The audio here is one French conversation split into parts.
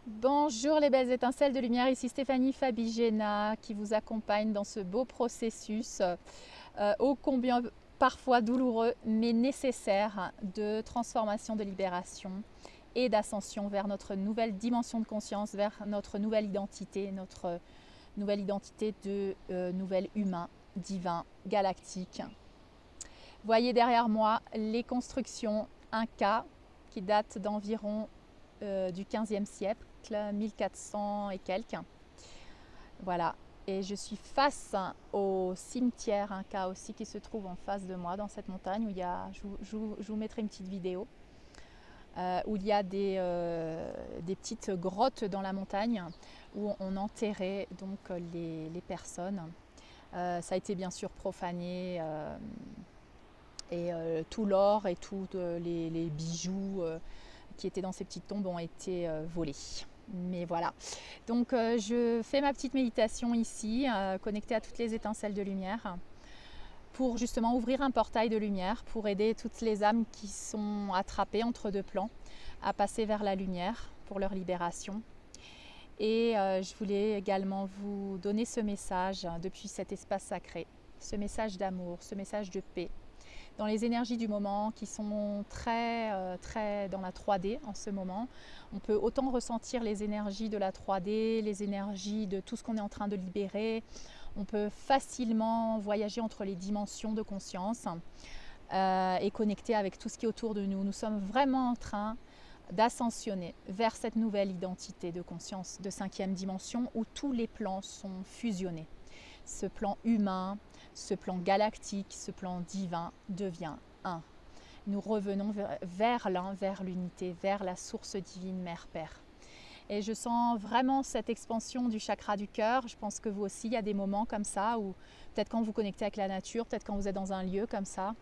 Bonjour les belles étincelles de lumière, ici Stéphanie Fabigena qui vous accompagne dans ce beau processus ô combien parfois douloureux mais nécessaire de transformation, de libération et d'ascension vers notre nouvelle dimension de conscience, vers notre nouvelle identité de nouvel humain, divin, galactique. Voyez derrière moi les constructions Inca qui datent d'environ du 15e siècle, 1400 et quelques. Voilà. Et je suis face au cimetière Inca aussi qui se trouve en face de moi dans cette montagne où il y a, je vous mettrai une petite vidéo, où il y a des petites grottes dans la montagne où on enterrait donc les personnes. Ça a été bien sûr profané et tout l'or et tous les bijoux qui étaient dans ces petites tombes ont été volés. Mais voilà, donc je fais ma petite méditation ici, connectée à toutes les étincelles de lumière, pour justement ouvrir un portail de lumière, pour aider toutes les âmes qui sont attrapées entre deux plans à passer vers la lumière pour leur libération. Et je voulais également vous donner ce message depuis cet espace sacré, ce message d'amour, ce message de paix, dans les énergies du moment qui sont très dans la 3D en ce moment. On peut autant ressentir les énergies de la 3D, les énergies de tout ce qu'on est en train de libérer. On peut facilement voyager entre les dimensions de conscience et connecter avec tout ce qui est autour de nous. Nous sommes vraiment en train d'ascensionner vers cette nouvelle identité de conscience de 5e dimension où tous les plans sont fusionnés. Ce plan humain, ce plan galactique, ce plan divin devient un. Nous revenons vers l'un, vers l'unité, vers la source divine Mère-Père. Et je sens vraiment cette expansion du chakra du cœur. Je pense que vous aussi, il y a des moments comme ça où peut-être quand vous vous connectez avec la nature, peut-être quand vous êtes dans un lieu comme ça,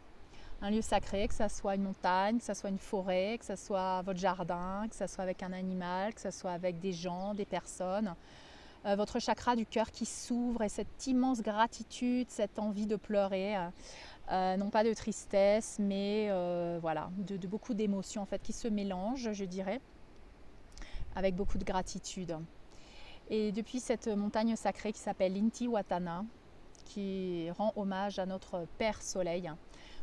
un lieu sacré, que ça soit une montagne, que ça soit une forêt, que ça soit votre jardin, que ça soit avec un animal, que ça soit avec des gens, des personnes. Votre chakra du cœur qui s'ouvre et cette immense gratitude, cette envie de pleurer, non pas de tristesse, mais voilà, de beaucoup d'émotions en fait qui se mélangent, je dirais, avec beaucoup de gratitude. Et depuis cette montagne sacrée qui s'appelle Intihuatana, qui rend hommage à notre Père Soleil,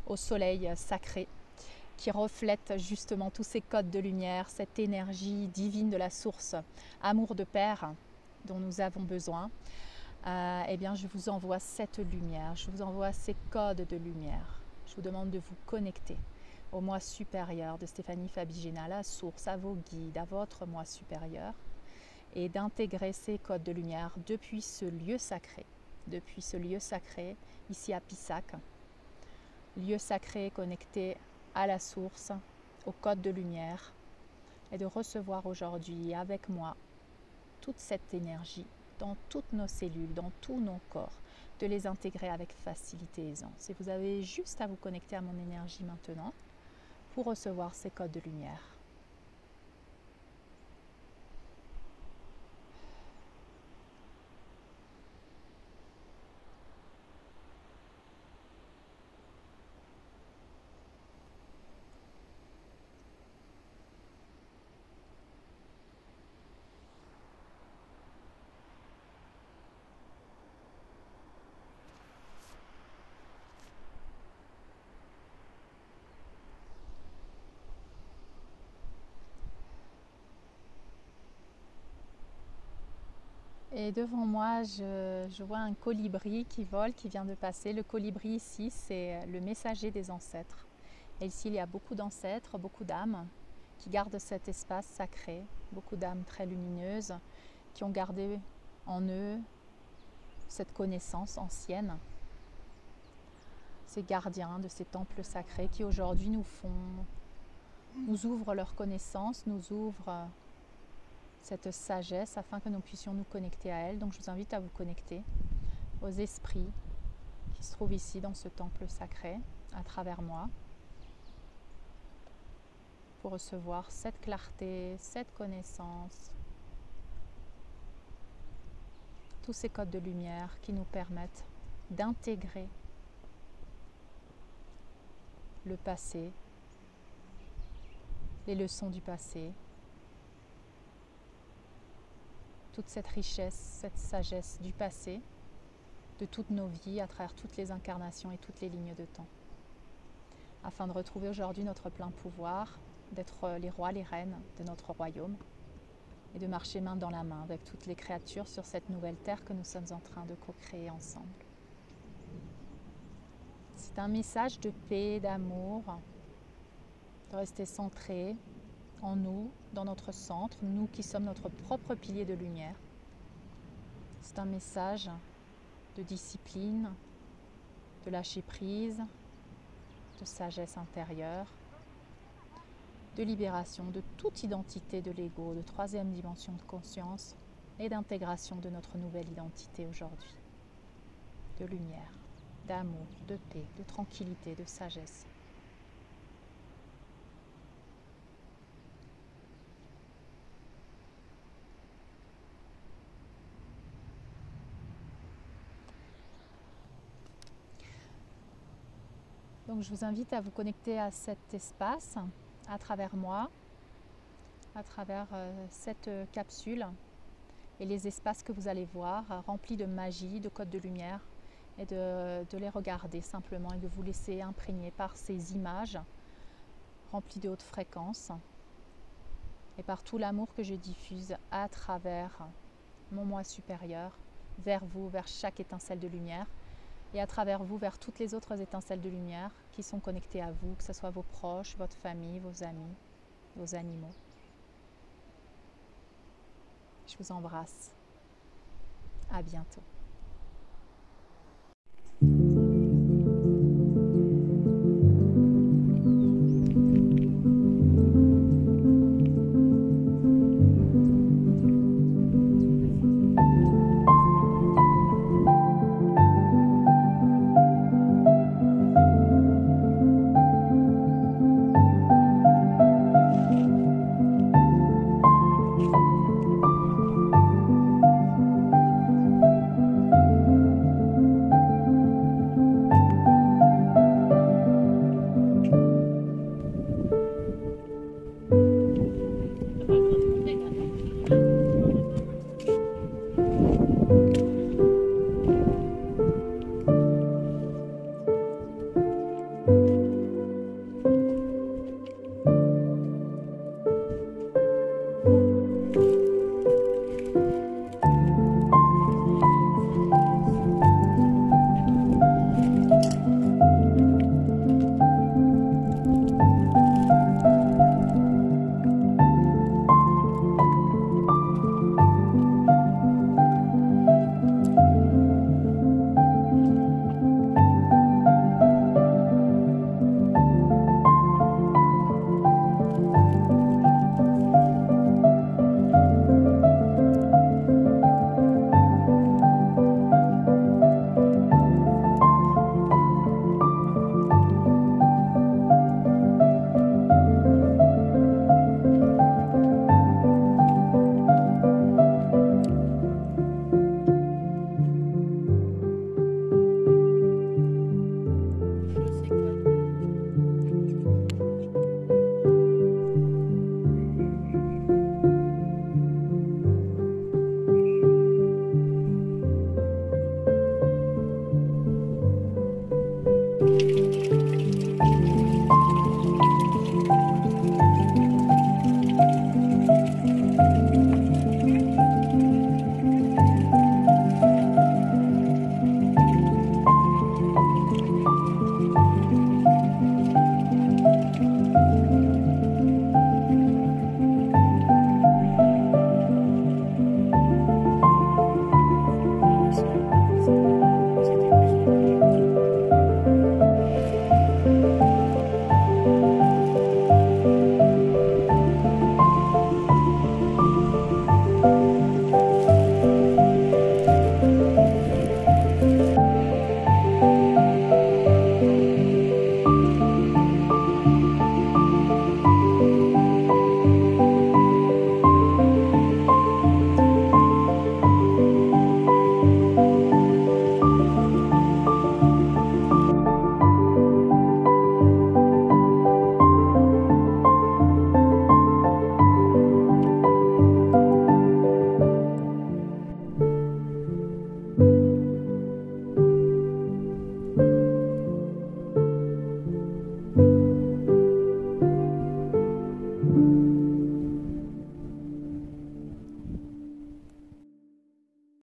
au soleil sacré, qui reflète justement tous ces codes de lumière, cette énergie divine de la source, amour de Père dont nous avons besoin, eh bien je vous envoie cette lumière, je vous envoie ces codes de lumière. Je vous demande de vous connecter au moi supérieur de Stéphanie Fabigena, à la source, à vos guides, à votre moi supérieur, et d'intégrer ces codes de lumière depuis ce lieu sacré, ici à Pissac, lieu sacré connecté à la source, au code de lumière, et de recevoir aujourd'hui avec moi toute cette énergie dans toutes nos cellules, dans tous nos corps, de les intégrer avec facilité et aisance. Et vous avez juste à vous connecter à mon énergie maintenant pour recevoir ces codes de lumière. Et devant moi, je vois un colibri qui vole, qui vient de passer. Le colibri ici, c'est le messager des ancêtres. Et ici, il y a beaucoup d'ancêtres, beaucoup d'âmes qui gardent cet espace sacré, beaucoup d'âmes très lumineuses qui ont gardé en eux cette connaissance ancienne. Ces gardiens de ces temples sacrés qui aujourd'hui nous ouvrent leur connaissance, nous ouvrent cette sagesse afin que nous puissions nous connecter à elle. Donc je vous invite à vous connecter aux esprits qui se trouvent ici dans ce temple sacré à travers moi pour recevoir cette clarté, cette connaissance, tous ces codes de lumière qui nous permettent d'intégrer le passé, les leçons du passé, toute cette richesse, cette sagesse du passé, de toutes nos vies, à travers toutes les incarnations et toutes les lignes de temps, afin de retrouver aujourd'hui notre plein pouvoir, d'être les rois, les reines de notre royaume, et de marcher main dans la main avec toutes les créatures sur cette nouvelle terre que nous sommes en train de co-créer ensemble. C'est un message de paix, d'amour, de rester centré en nous, dans notre centre, nous qui sommes notre propre pilier de lumière. C'est un message de discipline, de lâcher prise, de sagesse intérieure, de libération de toute identité de l'ego, de troisième dimension de conscience et d'intégration de notre nouvelle identité aujourd'hui. De lumière, d'amour, de paix, de tranquillité, de sagesse. Donc je vous invite à vous connecter à cet espace à travers moi, à travers cette capsule et les espaces que vous allez voir remplis de magie, de codes de lumière et de les regarder simplement et de vous laisser imprégner par ces images remplies de hautes fréquences et par tout l'amour que je diffuse à travers mon moi supérieur vers vous, vers chaque étincelle de lumière et à travers vous vers toutes les autres étincelles de lumière qui sont connectées à vous, que ce soit vos proches, votre famille, vos amis, vos animaux. Je vous embrasse. À bientôt.